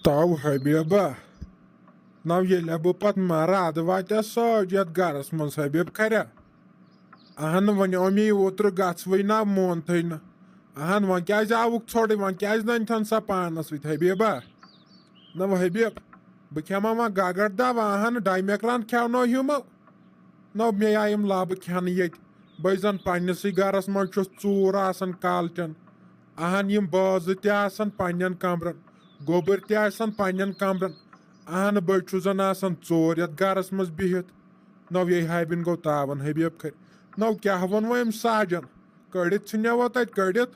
Tau Habiba. Now yella bu pat mara advata so jet garas mons Habib kara. Ahan van omi otro gats vina montaina. Ahan van kyaz avuk thodi van kyaz nan than sapanas with Habiba. Now Habib. Bekama gagarda ahan dimekran kano humo. Now me I am lab can yet. Bazan panasi garas manchos tsuras and kalten. Ahan yim bazitias and panyan kamran. Gober tiasan panyan kamran. Ahan birchuzan asan tsor yat garas mas bihit. Now ye habin go tavan Habib kar. Now kya havan vayam sajan. Kardit chinyawat kardit.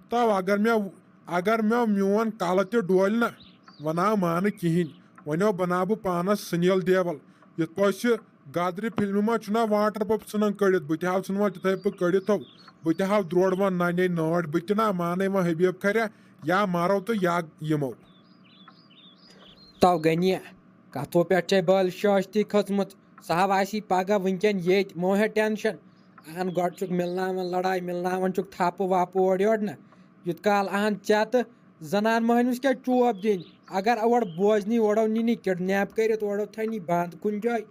Tav agar me muan kalate dualna. Vana man kihin. Vano banabu panas sinyal deval. Yat paisya gadri film ma chuna water pop sunan kardit. But have sunwa type kardit ho. But have drod one nine nod. But na mane ma Habib kare. Ya maro to ya yemo. Tau gania, Kato Pete Ball Shosti Cosmut, Sahavasi Paga Winken Yet, Mohe tension, and got took Milnam and Ladai Milnam took Tapo Vapo or Yordna. You'd call Aunt Chat, Zanan Mohanuska two up din, Agar our boys ni order nini kidnap carried order tiny band kunjoy,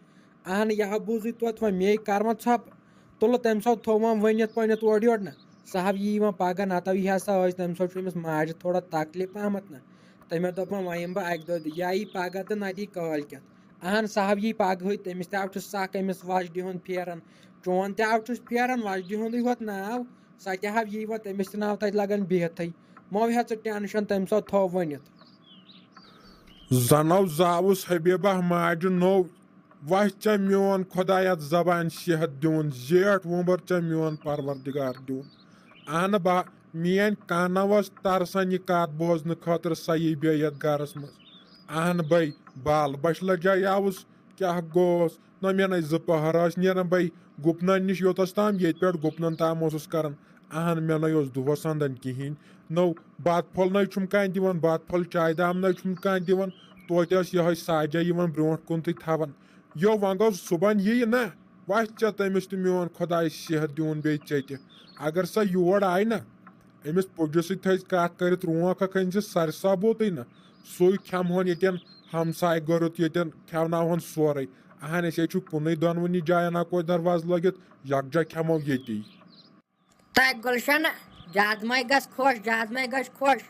and Yahabuzit what my me karma chop, told them so Tomam when yet pointed toward Yordna. Sahavi Paga Natavi has always them so famous Marge Tora Takli Pamatna. تمہیں دوٚپ وۄنۍ بہٕ اَکہِ دۄہ یا یی پگاہ تہٕ نَتہٕ یی کٲلۍکٮ۪تھ اہن صاحب یی پگہٕے تٔمِس تہِ آو چھُ سکھ أمِس وۄزجہِ ہُنٛد پھیران چون تہِ آو چھُس پھیران وۄزجہِ ہُنٛدُے ہوت ناو سۄ تہِ ہاو یی وۄنۍ تٔمِس تہِ ناو تَتہِ لگان بِہتھٕے مو ہےٚ ژٕ ٹٮ۪نشن تٔمۍ سو تھوٚو ؤنِتھ زنو زاوُس حبیبہ ماجہِ نوٚو وَتھ ژےٚ میون خۄدا یتھ زبانہِ صحت دیُن زیٹھ وُمبر ژےٚ میون پروردگار دیُن اہن با میٲنۍ کانو ٲس ترسان یہِ کتھ بوزنہٕ خٲطرٕ سۄ یی بیٚیہِ یتھ گرس منٛز اہن بے بال بچ لجاے آوُس کیاہ گوس نہ مےٚ نَے زٕ پہر ٲسۍ نیران بے گُپنن نِش یوٚتس تام ییٚتہِ پٮ۪ٹھ گُپنن تام اوسُس کران اہن مےٚ نَے اوس دۄہس انٛدن کِہینۍ نو بتہٕ پھوٚل نَے چھُم کانٛہہ دِوان بتہٕ پھوٚل چایہِ دام نَے چھُم کانٛہہ دِوان توتہِ ٲس یِہوے ساجا یِوان برونٛٹھ کُن تہٕ تھاوان یو وۄنۍ گوٚو صُبحن یِیہِ نہ وَتھ ژےٚ تٔمِس تہِ میون خۄداے صحت دیُن بیٚیہِ ژےٚ تہِ اگر سۄ یور آیہِ نہ أمِس پُجہِ سۭتۍ تھٲیزِ کتھ کٔرِتھ رونٛق اکھ أنۍ زِ سرِ ثابوٗتٕے نہ سُے کھٮ۪مہون ییٚتٮ۪ن ہمساے گٔرُتھ ییٚتٮ۪ن کھٮ۪وناوہون سورُے اہن أسۍ ہے چھُ کُنُے دۄنوٕنی جاین اکوے دروازٕ لٲگِتھ یکجا کھٮ۪مو ییٚتی تہٕ گُلشن جادمے گژھ خۄش جادمے گژھِ خۄش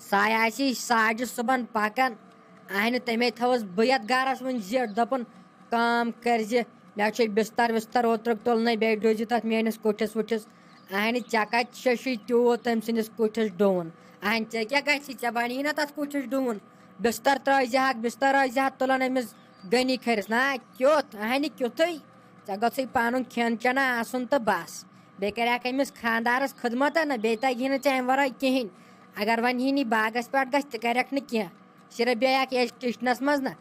ساے آسی ساجہِ صُبحن پکان اہنہِ تمے تھٲوٕس بہٕ یتھ گرس وۄنۍ زیٹھ دوٚپُن کٲم کٔرزِ مےٚ چھُے بستر وستر اوترُک تُلنٕے بیٚیہِ ڈُزِ تتھ میٲنِس کُٹھِس وُٹھِس اہنہِ ژےٚ کتہِ چھُی تیوٗت تٔمۍ سٕنٛدِس کُٹھِس ڈوٗن اہن ژےٚ کیٛاہ گژھی ژےٚ بنی نا تتھ کُٹھِس ڈوٗن بستر ترٲیزِہکھ بستر ٲسۍزِہکھ تُلان أمِس گٔنی کھٔرِس نا کیُتھ اہنہِ کیُتھُے ژےٚ گوٚژھُے پنُن کھٮ۪ن چٮ۪نا آسُن تہٕ بس بیٚیہِ کریکھ أمِس خانٛدارس خدمت نہ بیٚیہِ تگی نہٕ ژےٚ امہِ ورٲے کِہینۍ اگر وۄنۍ یی نی باغس پٮ۪ٹھ گژھِ تہِ کریکھ نہٕ کینٛہہ صرف بیٚیہِ اکھ کِچنس منٛز نہ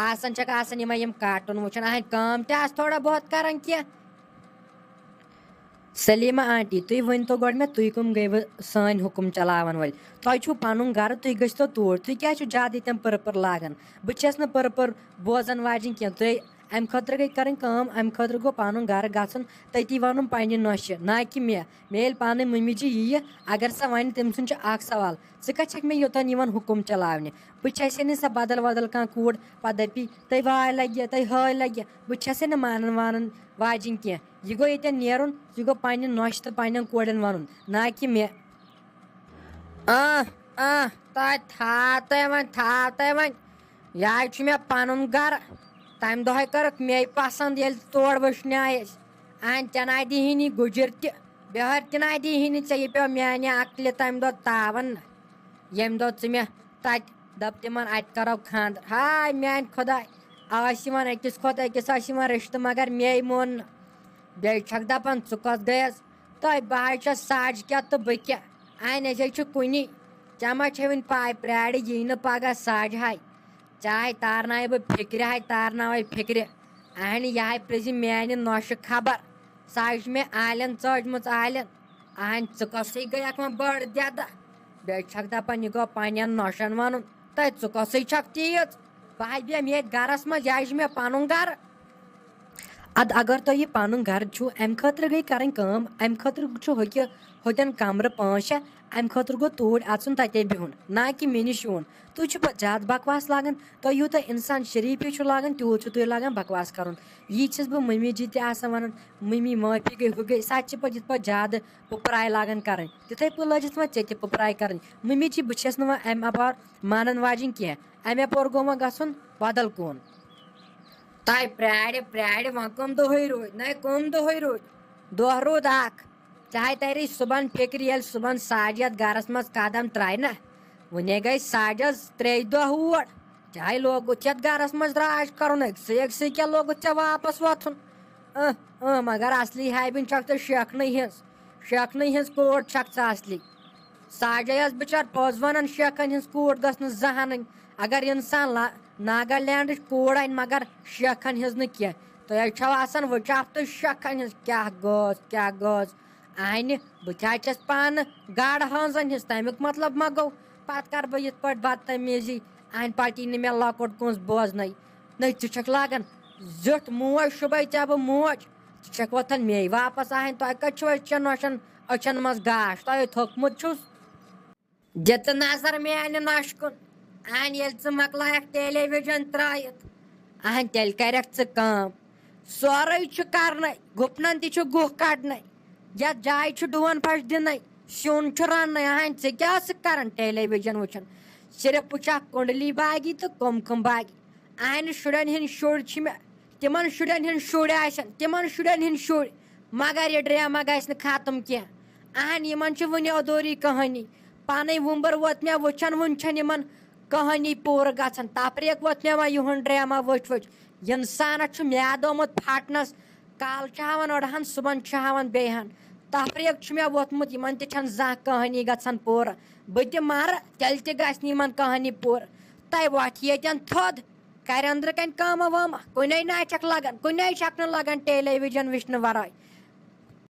آسان چھکھ آسان یِمے یِم کاٹُن وٕچھان اہن کٲم تہِ آسہٕ تھوڑا بہت کران کینٛہہ سلیٖما آنٹی تُہۍ ؤنۍتو گۄڈٕ مےٚ تُہۍ کٕم گٔیوٕ سٲنۍ حُکُم چلاون وٲلۍ تۄہہِ چھُو پنُن گرٕ تُہۍ گٔژھۍتو توٗرۍ تُہۍ کیٛازِ چھُو زیادٕ ییٚتٮ۪ن پٔرپر لاگان بہٕ چھس نہٕ پٔرپر بوزان واجیٚنۍ کینٛہہ تُہۍ امہِ خٲطرٕ گٔے کرٕنۍ کٲم امہِ خٲطرٕ گوٚو پنُن گرٕ گژھُن تٔتی ونُن پننہِ نۄشہِ نہ کہِ مےٚ ییٚلہِ پانہٕ مٔمی جی ییہِ اگر سۄ ونہِ تٔمۍ سُنٛد چھُ اکھ سوال ژٕ کتہِ چھکھ مےٚ یوٚتن یِوان حُکُم چلاونہِ بہٕ چھسے نہٕ سۄ بدل ودل کانٛہہ کوٗر پتہٕ دپی تۄہہِ واے لگہِ تۄہہِ ہٲے لگہِ بہٕ چھسے نہٕ مانان وانان واجیٚنۍ کینٛہہ یہِ گوٚو ییٚتٮ۪ن نیرُن یہِ گوٚو پننہِ نۄشہِ تہٕ پننٮ۪ن کورٮ۪ن ونُن نہ کہِ مےٚ تۄہہِ تھاو تۄہہِ وۄنۍ یہِ چھُ مےٚ پنُن گرٕ تمہِ دۄہے کٔرٕکھ مے پسنٛد ییٚلہِ تور وٕچھنایے أسۍ اہن ژےٚ ناے دِہی نہٕ گُجر تہِ بِہٲرۍ تہِ ناے دِہی نہٕ ژےٚ یہِ پیٚو میانہِ عقلہِ تمہِ دۄہ تاون نہ ییٚمہِ دۄہ ژٕ مےٚ تتہِ دپ تِمن اتہِ کرو خانٛدر ہاے میانہِ خۄداے ٲسۍ یِوان أکِس کھۄتہٕ أکِس ٲسۍ یِوان رِشتہٕ مگر مے مون نہٕ بیٚیہِ چھکھ دپان ژٕ کۄس گٔیس تۄہہِ بہٕ حظ چھس ساجہِ کیٛاہ تہٕ بہٕ کیٛاہ اہن أسۍ ہے چھِ کُنی ژےٚ ما چھے وُنہِ پاے پرٛارِ یی نہٕ پگاہ ساجہِ ہاے ژےٚ ہاے تارنایے بہٕ فِکرِ ہاے تارناوے فِکرِ اہنہِ یہِ ہاے پرٛزِ میانہِ نۄشہِ خبر سۄ حظ چھِ مےٚ عالین ژٲجمٕژ عالین اہن ژٕ کۄسٕے گٔیکھ وۄنۍ بٔڑ دٮ۪دٕ بیٚیہِ چھکھ دپان یہِ گوٚو پننٮ۪ن نۄشن ونُن تہٕ ژٕ کۄسٕے چھکھ تیٖژ بہٕ حظ بیٚہمہٕ ییٚتہِ گرس منٛز یہِ حظ چھُ مےٚ پنُن گرٕ اد اگر تۄہہِ یہِ پَنُن گرٕ چھُو اَمہِ خٲطرٕ گٔے کَرٕنۍ کٲم اَمہِ خٲطرٕ چھُ ہوٚتٮ۪ن کَمرٕ 5-6 اَمہِ خٲطرٕ گوٚو توٗرۍ اَژُن تَتے بِہُن نہ کہِ مےٚ نِش یُن تُہۍ چھِو پَتہٕ زیادٕ بکواس لاگان تۄہہِ یوٗتاہ اِنسان شریٖفی چھُ لاگان تیوٗت چھُ تُہۍ لاگان بکواس کَرُن یی چھَس بہٕ مٔمی جی تہِ آسان وَنان مٔمی معٲفی گٔے ہُہ گٔے سۄ تہِ چھِ پَتہٕ یِتھ پٲٹھۍ زیادٕ پُپراے لاگان کَرٕنۍ تِتھَے پٲٹھۍ لٲجِتھ وۄنۍ ژےٚ تہِ پُپراے کَرٕنۍ مٔمی جی بہٕ چھَس نہٕ وۄنۍ اَمہِ اَپور مانان واجِنۍ کینٛہہ اَمہِ اَپور گوٚو وۄنۍ گژھُن بدل کُن تۄہہِ پرٛارِ وۄنۍ کٕم دۄہٕے روٗدۍ نَے کٕم دۄہٕے روٗدۍ دۄہ روٗد اکھ چاہے تَری صُبحن فِکرِ ییٚلہِ صُبحن ساجد گرس منٛز قدم ترٛایہِ نہ وُنے گٔے ساجس 3 دۄہ اور چاہے لوگُت یَتھ گرس منٛز راج کرُن أکسٕے کیٛاہ لوگُت ژےٚ واپس وۄتھُن مگر اصلی ہایبِن چھکھ ژٕ شیخنٕے ہِنٛز کوٗر چھکھ ژٕ اصلی ساجے ٲس بِچار پوٚز ونان شیخن ہِنٛز کوٗر گٔژھ نہٕ زانٛہہ اَنٕنۍ اگر اِنسان ناگالینڈٕچ کوٗر اَنہِ مگر شیخن ہِنٛز نہٕ کینٛہہ تُہۍ حظ چھو آسان وٕچاپتہٕ شیخن ہِنٛز کیٛاہ گٔژھ اَنہِ بہٕ تہِ حظ چھَس پانہٕ گاڈٕ ہٲنزن ہِنٛز تَمیُک مطلب ما گوٚو پتہٕ کر بہٕ یِتھ پٲٹھۍ بدتمیٖزی اَنہِ پتہٕ یی نہٕ مےٚ لۄکُٹ کٲنٛسہِ بوزنَے نٔے ژٕ چھکھ لاگان زیُٹھ موج شُبے ژےٚ بہٕ موج ژٕ چھکھ وۄتھان مے واپس اَہٕنۍ تۄہہِ کَتہِ چھُو أچھن نۄشن أچھن منٛز گاش تۄہہِ تھوٚکمُت چھُس دِتہٕ نظر میانہِ نۄشہِ کُن اَہنۍ ییٚلہِ ژٕ مۄکلایکھ ٹیلی وِجن ترٲیِتھ اَہنۍ تیٚلہِ کَرٮ۪کھ ژٕ کٲم سورُے چھُ کرنَے گُپنن تہِ چھُ گُہہ کڑنَے یتھ جایہِ چھُ ڈوٗن پھش دِنَے سیُن چھُ رَننَے اَہنۍ ژٕ کیٛاہ ٲسٕکھ کران ٹیلی وِجن وٕچھان صرف وٕچھکھ کُنڈلی باغی تہٕ کُم باغی اَہنہِ شُرٮ۪ن ہِنٛدۍ شُرۍ چھِ مےٚ تِمن شُرٮ۪ن ہِنٛدۍ شُرۍ آسن تِمن شُرٮ۪ن ہِنٛدۍ شُرۍ مگر یہِ ڈرامہ گژھِ نہٕ ختم کینٛہہ اَہنۍ یِمن چھِ وُنہِ ادھوٗری کہانی پانے وُمبر ووت مےٚ وٕچھان وُنہِ چھنہٕ یِمن کہانی پوٗرٕ گژھان تفریٖک ووت مےٚ وۄنۍ یِہُنٛد ڈرامہ وٕچھ اِنسانس چھُ میادٕ آمُت پھٹنس کالہٕ چھِ ہاوان أڑہن صُبحن چھِ ہاوان بیٚیہِ ہن تفریٖک چھُ مےٚ ووتمُت یِمن تہِ چھنہٕ زانٛہہ کہانی گژھان پوٗرٕ بہٕ تہِ مرٕ تیٚلہِ تہِ گژھِ نہٕ یِمن کہانی پوٗرٕ تۄہہِ وۄتھِ ییٚتٮ۪ن تھوٚد کرِ أنٛدرٕ کنہِ کٲمہ وٲمہ کُنے نہٕ چھکھ نہٕ لگان ٹیلی وِجن وٕچھنہٕ ورٲے